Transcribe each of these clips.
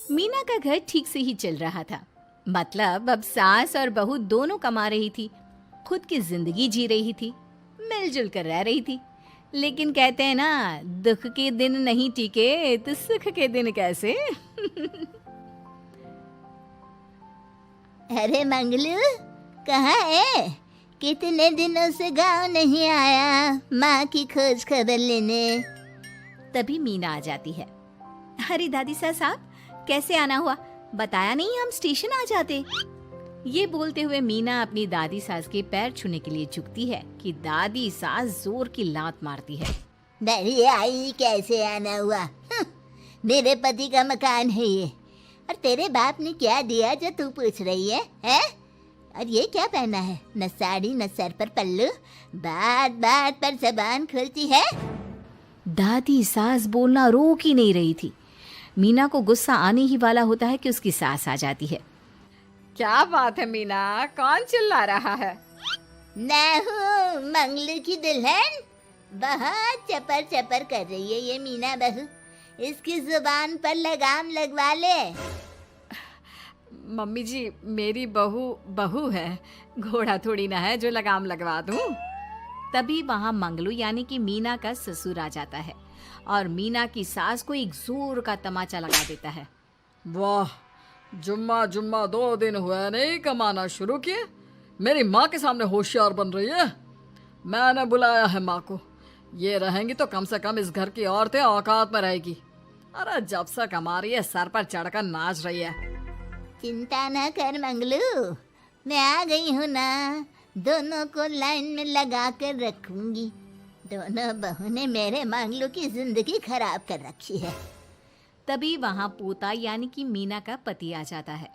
मीना का घर ठीक से ही चल रहा था। मतलब अब सास और बहू दोनों कमा रही थी, खुद की जिंदगी जी रही थी, मिलजुल कर रह रही थी। लेकिन कहते हैं ना, दुख के दिन नहीं टिके तो सुख के दिन कैसे। अरे मंगलू, कहाँ है? कितने दिनों से गांव नहीं आया माँ की खोज खबर लेने। तभी मीना आ जाती है। अरे दादी साहब, कैसे आना हुआ? बताया नहीं, हम स्टेशन आ जाते। ये बोलते हुए मीना अपनी दादी सास के पैर छूने के लिए झुकती है कि दादी सास जोर की लात मारती है। बड़ी आई, कैसे आना हुआ? मेरे पति का मकान है ये। और तेरे बाप ने क्या दिया जो तू पूछ रही है, हैं? और ये क्या पहना है? न साड़ी न सर पर पल्लू, बात बात पर जबान खुलती है। दादी सास बोलना रोक ही नहीं रही थी। मीना को गुस्सा आने ही वाला होता है कि उसकी सास आ जाती है। क्या बात है मीना, कौन चिल्ला रहा है? मैं हूँ मंगलू की दुल्हन। बहुत चपर चपर कर रही है ये मीना बहू। इसकी जुबान पर लगाम लगवा ले। मम्मी जी, मेरी बहू है, घोड़ा थोड़ी ना है जो लगाम लगवा दूं। तभी वहां मंगलू यानी कि मीना का ससुर आ जाता है और मीना की सास को एक जोर का तमाचा लगा देता है। वाह, जुम्मा जुम्मा 2 दिन हुए नहीं कमाना शुरू किए, मेरी माँ के सामने होशियार बन रही है। मैंने बुलाया है माँ को, ये रहेंगी तो कम से कम इस घर की औरतें औकात में रहेगी। अरे जब से कमा रही है सर पर चढ़कर नाच रही है। चिंता न कर मंगलू, मैं आ गई हूँ ना। दोनों को लाइन में लगा कर रखूंगी। दोनों बहू ने मेरे मंगलू की जिंदगी खराब कर रखी है। तभी वहां पोता यानी कि मीना का पति आ जाता है।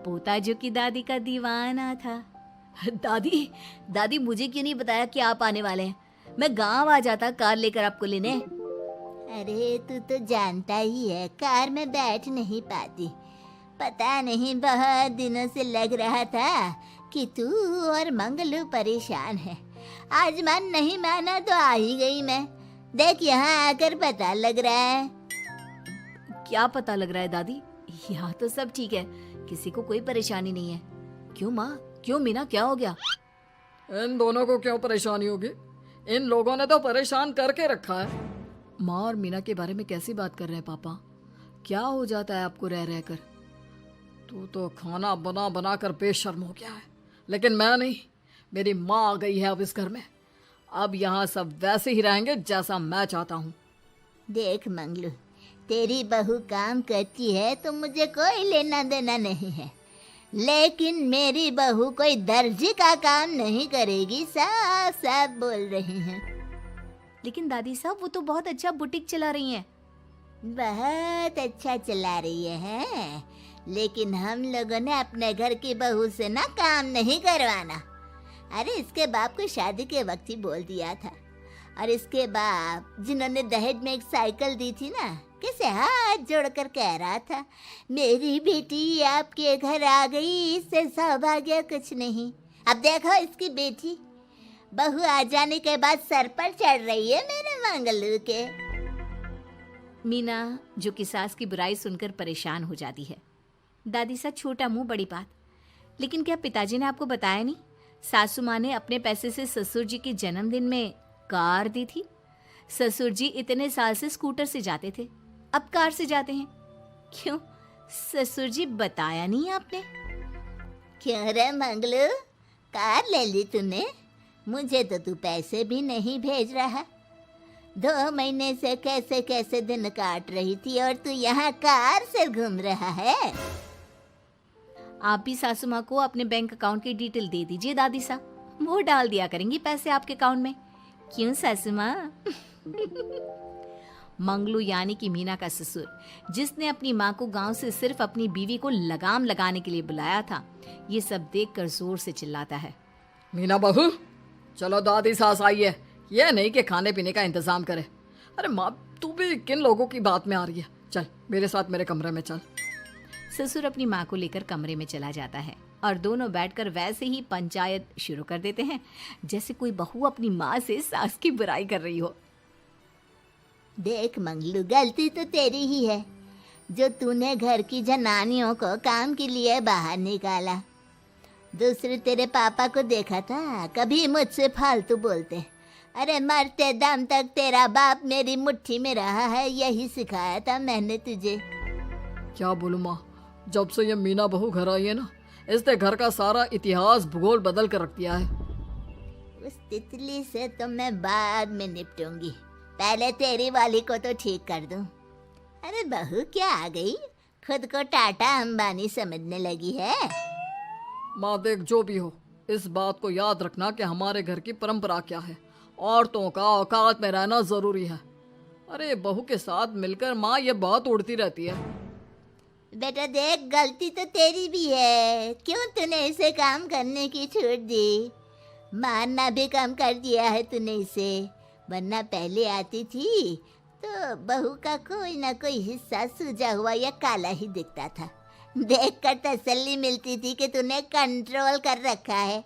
पोता जो कि दादी का दीवाना था। दादी दादी, मुझे क्यों नहीं बताया कि आप आने वाले हैं? मैं गांव आ जाता कार लेकर आपको लेने। अरे तू तो जानता ही है, कार में बैठ नहीं पाती। पता नहीं, बहुत दिनों से लग रहा था कि तू और मंगलू परेशान है। आज मन नहीं माना तो आ ही गई मैं। देख, यहाँ आकर पता लग रहा है। क्या पता लग रहा है दादी? यहाँ तो सब ठीक है, किसी को कोई परेशानी नहीं है। क्यों माँ, क्यों मीना, क्या हो गया? इन दोनों को क्यों परेशानी होगी? इन लोगों ने तो परेशान करके रखा है। माँ और मीना के बारे में कैसी बात कर रहे हैं पापा? क्या हो जाता है आपको रह रहकर? तू तो खाना बना बना कर बेशर्म हो गया है, लेकिन मैं नहीं। मेरी माँ आ गई है अब इस घर में। अब यहाँ सब वैसे ही रहेंगे जैसा मैं चाहता हूँ। देख मंगलू, तेरी बहू काम करती है तो मुझे कोई लेना देना नहीं है, लेकिन मेरी बहू कोई दर्जी का काम नहीं करेगी, साफ साफ बोल रही हैं। लेकिन दादी साहब, वो तो बहुत अच्छा बुटीक चला रही हैं। बहुत अच्छा चला रही है, लेकिन हम लोगों ने अपने घर की बहू से ना काम नहीं करवाना। अरे इसके बाप को शादी के वक्त ही बोल दिया था। और इसके बाप जिन्होंने दहेज में एक साइकिल दी थी ना, कैसे हाथ जोड़कर कह रहा था, मेरी बेटी आपके घर आ गई, इससे सौभाग्य कुछ नहीं। अब देखो इसकी बेटी, बहू आ जाने के बाद सर पर चढ़ रही है मेरे मंगलू के। मीना जो कि सास की बुराई सुनकर परेशान हो जाती है। दादी सा छोटा मुंह बड़ी बात। लेकिन क्या पिताजी ने आपको बताया नहीं? सासू माँ ने अपने पैसे से ससुर जी के जन्मदिन में कार दी थी। ससुर जी इतने साल से स्कूटर से जाते थे, अब कार से जाते हैं। क्यों ससुर जी, बताया नहीं आपने? क्यों रे मंगलू, कार ले ली तूने? मुझे तो तू पैसे भी नहीं भेज रहा। 2 महीने से कैसे कैसे दिन काट रही थी और तू यहाँ कार से घूम रहा है। आप भी सासू माँ को अपने बैंक अकाउंट की डिटेल दे दीजिए दादी सा, वो डाल दिया करेंगी पैसे आपके अकाउंट में। क्यों सासू माँ? मंगलू यानी कि मीना का ससुर, जिसने अपनी माँ को गांव से सिर्फ अपनी बीवी को लगाम लगाने के लिए बुलाया था, ये सब देखकर जोर से चिल्लाता है। मीना बहू, चलो दादी सास आई है, ये नहीं कि खाने पीने का इंतजाम करे। अरे माँ, तू भी किन लोगों की बात में आ रही है? चल मेरे साथ मेरे कमरे में चल। ससुर अपनी माँ को लेकर कमरे में चला जाता है और दोनों बैठकर वैसे ही पंचायत शुरू कर देते हैं जैसे कोई बहू अपनी माँ से सास की बुराई कर रही हो। देख मंगलू, गलती तो तेरी ही है। जो तूने घर की जनानियों को काम के लिए बाहर निकाला। दूसरे तेरे पापा को देखा था, कभी मुझसे फालतू बोलते। अरे मरते दम तक तेरा बाप मेरी मुट्ठी में रहा है, यही सिखाया था मैंने तुझे। क्या बोलूं माँ, जब से ये मीना बहू घर आई है ना, इसने घर का सारा इतिहास भूगोल बदल कर रख दिया है। उस तितली से तो मैं बाद में निपटूंगी, पहले तेरी वाली को तो ठीक कर दूं। अरे बहू क्या आ गई, खुद को टाटा अंबानी समझने लगी है। माँ देख, जो भी हो, इस बात को याद रखना कि हमारे घर की परंपरा क्या है। औरतों का औकात में रहना जरूरी है। अरे बहू के साथ मिलकर माँ ये बहुत उड़ती रहती है। बेटा देख, गलती तो तेरी भी है, क्यों तूने इसे काम करने की छूट दी। मारना भी कम कर दिया है तूने इसे, वरना पहले आती थी तो बहू का कोई ना कोई हिस्सा सूजा हुआ या काला ही दिखता था। देखकर तसल्ली मिलती थी कि तूने कंट्रोल कर रखा है।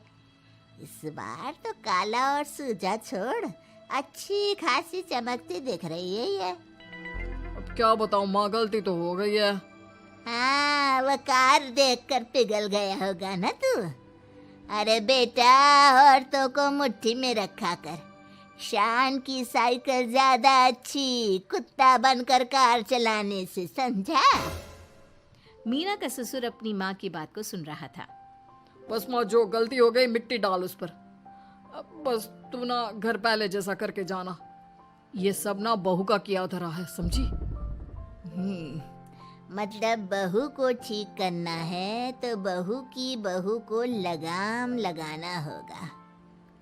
इस बार तो काला और सूजा छोड़, अच्छी खासी चमकती दिख रही है ये। अब क्या बताऊं माँ, गलती तो हो गई है। हाँ, वो कार देखकर पिघल गया होगा ना तू। अरे बेटा, औरतों को मुट्ठी में रखा कर। शान की साइकिल ज्यादा अच्छी कुत्ता बनकर कार चलाने से, समझा। मीना का ससुर अपनी माँ की बात को सुन रहा था। बस माँ, जो गलती हो गई मिट्टी डाल उस पर। अब बस तू ना घर पहले जैसा करके जाना। ये सब ना बहू का किया धरा है, समझी। मतलब बहू को ठीक करना है तो बहू की बहू को लगाम लगाना होगा,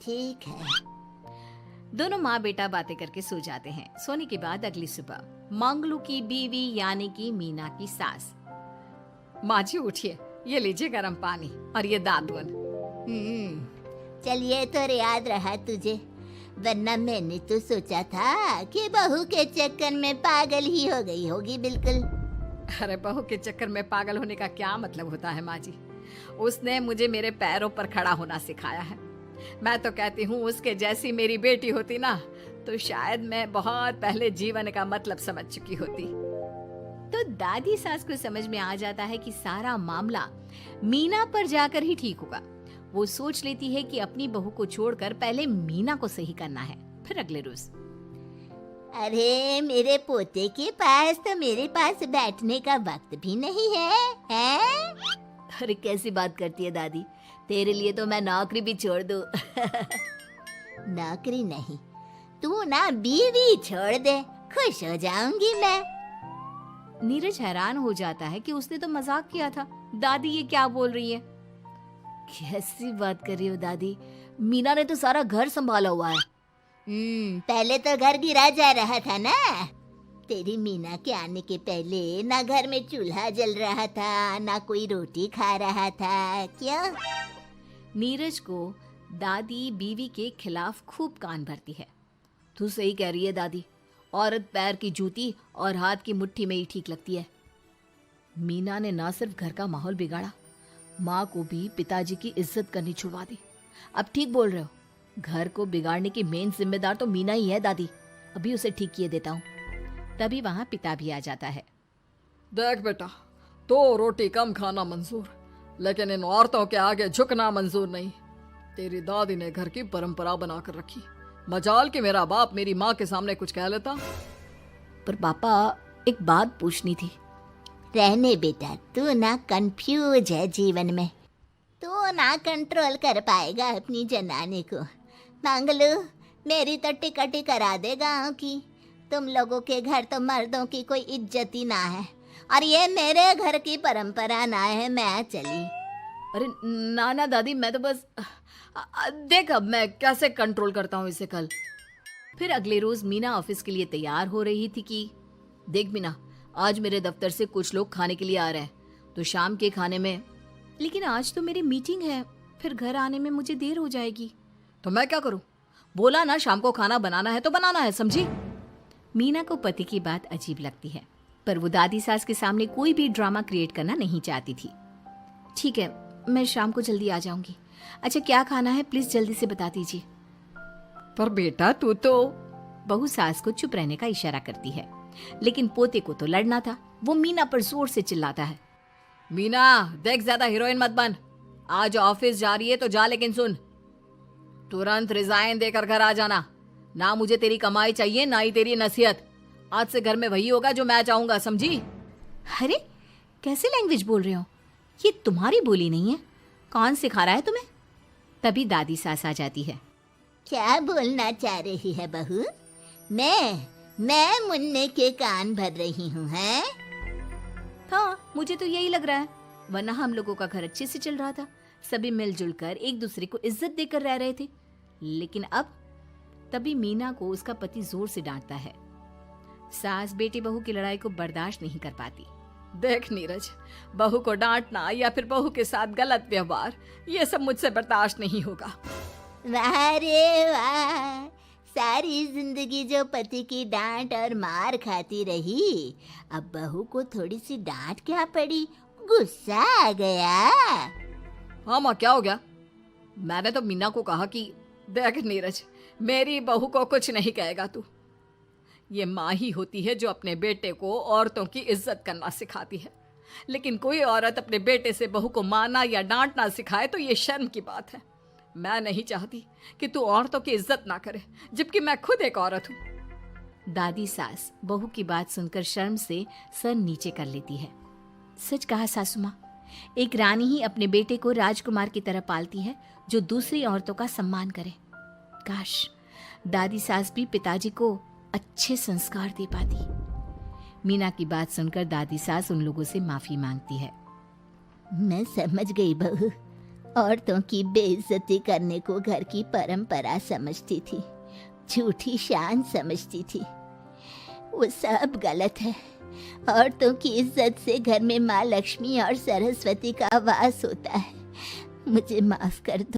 ठीक है। दोनों माँ बेटा बातें करके सो जाते हैं। सोने के बाद अगली सुबह मंगलू की बीवी यानी कि मीना की सास, माँ जी उठिए, ये लीजिए गर्म पानी और ये दातुन। चलिए तो याद रहा तुझे, वरना मैंने तो सोचा था कि बहू के चक्कर में पागल ही हो गई होगी बिल्कुल। अरे बहू के चक्कर में पागल होने का क्या मतलब होता है माँ जी। उसने मुझे मेरे पैरों पर खड़ा होना सिखाया है। मैं तो कहती हूँ उसके जैसी मेरी बेटी होती ना तो शायद मैं बहुत पहले जीवन का मतलब समझ चुकी होती। तो दादी सास को समझ में आ जाता है कि सारा मामला मीना पर जाकर ही ठीक होगा। वो सोच लेती है कि अपनी बहू को छोड़कर पहले मीना को सही करना है। फिर अगले रोज, अरे मेरे पोते के पास तो मेरे पास बैठने का वक्त भी नहीं है, हैं? अरे कैसी बात करती है दादी, तेरे लिए तो मैं नौकरी भी छोड़ दूं। नौकरी नहीं, तू ना बीवी छोड़ दे, खुश हो जाऊंगी मैं। नीरज हैरान हो जाता है कि उसने तो मजाक किया था। दादी ये क्या बोल रही है? कैसी बात कर रही हो दादी, मीना ने तो सारा घर संभाला हुआ है। पहले तो घर गिरा जा रहा था ना। तेरी मीना के आने के पहले ना घर में चूल्हा जल रहा था, ना कोई रोटी खा रहा था, क्यों? नीरज को दादी बीवी के खिलाफ खूब कान भरती है। तू सही कह रही है दादी, औरत पैर की जूती और हाथ की मुट्ठी में ही ठीक लगती है। मीना ने ना सिर्फ घर का माहौल बिगाड़ा, माँ को भी पिताजी की इज्जत करनी छुड़वा दी। अब ठीक बोल रहे हो, घर को बिगाड़ने की मेन जिम्मेदार तो मीना ही है दादी। अभी उसे ठीक किए देता हूँ। तभी वहाँ पिता भी आ जाता है। देख बेटा, तो रोटी कम खाना मंजूर, लेकिन इन औरतों के आगे झुकना मंजूर नहीं। तेरी दादी ने घर की परंपरा बनाकर रखी, मजाल कि मेरा बाप मेरी माँ के सामने कुछ कह लेता। पर पापा एक बात पूछनी थी। रहने बेटा, तू ना कंफ्यूज है जीवन में, तू ना कंट्रोल कर पाएगा अपनी जनाने को। मंगलू, मेरी तो टिकट ही करा दे गाँव की। तुम लोगों के घर तो मर्दों की कोई इज्जत ही ना है, और ये मेरे घर की परंपरा ना है, मैं चली। अरे ना ना दादी, मैं तो बस देख अब मैं कैसे कंट्रोल करता हूँ इसे कल। फिर अगले रोज मीना ऑफिस के लिए तैयार हो रही थी कि देख मीना, आज मेरे दफ्तर से कुछ लोग खाने के लिए आ रहे हैं, तो शाम के खाने में। लेकिन आज तो मेरी मीटिंग है, फिर घर आने में मुझे देर हो जाएगी। तो मैं क्या करूं? बोला ना शाम को खाना बनाना है तो बनाना है, समझी। मीना को पति की बात अजीब लगती है, पर वो दादी सास के सामने कोई भी ड्रामा क्रिएट करना नहीं चाहती थी। ठीक है, मैं शाम को जल्दी आ जाऊंगी। अच्छा क्या खाना है प्लीज जल्दी से बता दीजिए। पर बेटा तू तो। बहू सास को चुप रहने का इशारा करती है। लेकिन पोते को तो लड़ना था। वो मीना पर जोर से चिल्लाता है, मीना देख, ज्यादा हीरोइन मत बन। आज ऑफिस जा रही है तो जा, लेकिन सुन, तुरंत रिजाइन देकर घर आ जाना। ना मुझे तेरी कमाई चाहिए, ना ही तेरी नसीहत। आज से घर में वही होगा जो मैं चाहूंगा, समझी? अरे कैसे लैंग्वेज बोल रहे हो? ये तुम्हारी बोली नहीं है। कौन सिखा रहा है तुम्हें? तभी दादी सास आ जाती है। क्या बोलना चाह रही है बहू? मैं मुन्ने के कान भर रही हूँ, हैं? हाँ, मुझे तो यही लग रहा है, वरना हम लोगों का घर अच्छे से चल रहा था। सभी मिलजुल कर एक दूसरे को इज्जत देकर रह रहे थे। लेकिन अब तभी मीना को उसका पति जोर से डांटता है। सास बेटी बहू की लड़ाई को बर्दाश्त नहीं कर पाती। देख नीरज, बहू को डांटना या फिर बहू के साथ गलत व्यवहार, ये सब मुझसे बर्दाश्त नहीं होगा। वाह रे वाह, सारी जिंदगी जो पति की डांट और मार खाती रही, अब बहू को थोड़ी सी डांट क्या पड़ी, गुस्सा आ गया। हाँ माँ, क्या हो गया? मैंने तो मीना को कहा कि देख नीरज, मेरी बहू को कुछ नहीं कहेगा तू। ये माँ ही होती है जो अपने बेटे को औरतों की इज्जत करना सिखाती है। लेकिन कोई औरत अपने बेटे से बहू को मारना या डांटना सिखाए तो ये शर्म की बात है। मैं नहीं चाहती कि तू औरतों की इज्जत ना करे, जबकि मैं खुद एक औरत हूँ। दादी सास बहू की बात सुनकर शर्म से सर नीचे कर लेती है। सच कहा सासू माँ, एक रानी ही अपने बेटे को राजकुमार की तरह पालती है, जो दूसरी औरतों का सम्मान करे। काश दादी सास भी पिताजी को अच्छे संस्कार दे पाती। मीना की बात सुनकर दादी सास उन लोगों से माफी मांगती है। मैं समझ गई बहू, औरतों की बेइज्जती करने को घर की परंपरा समझती थी, झूठी शान समझती थी। वो सब गलत है। औरतों की इज्जत से घर में माँ लक्ष्मी और सरस्वती का वास होता है। मुझे माफ कर दो।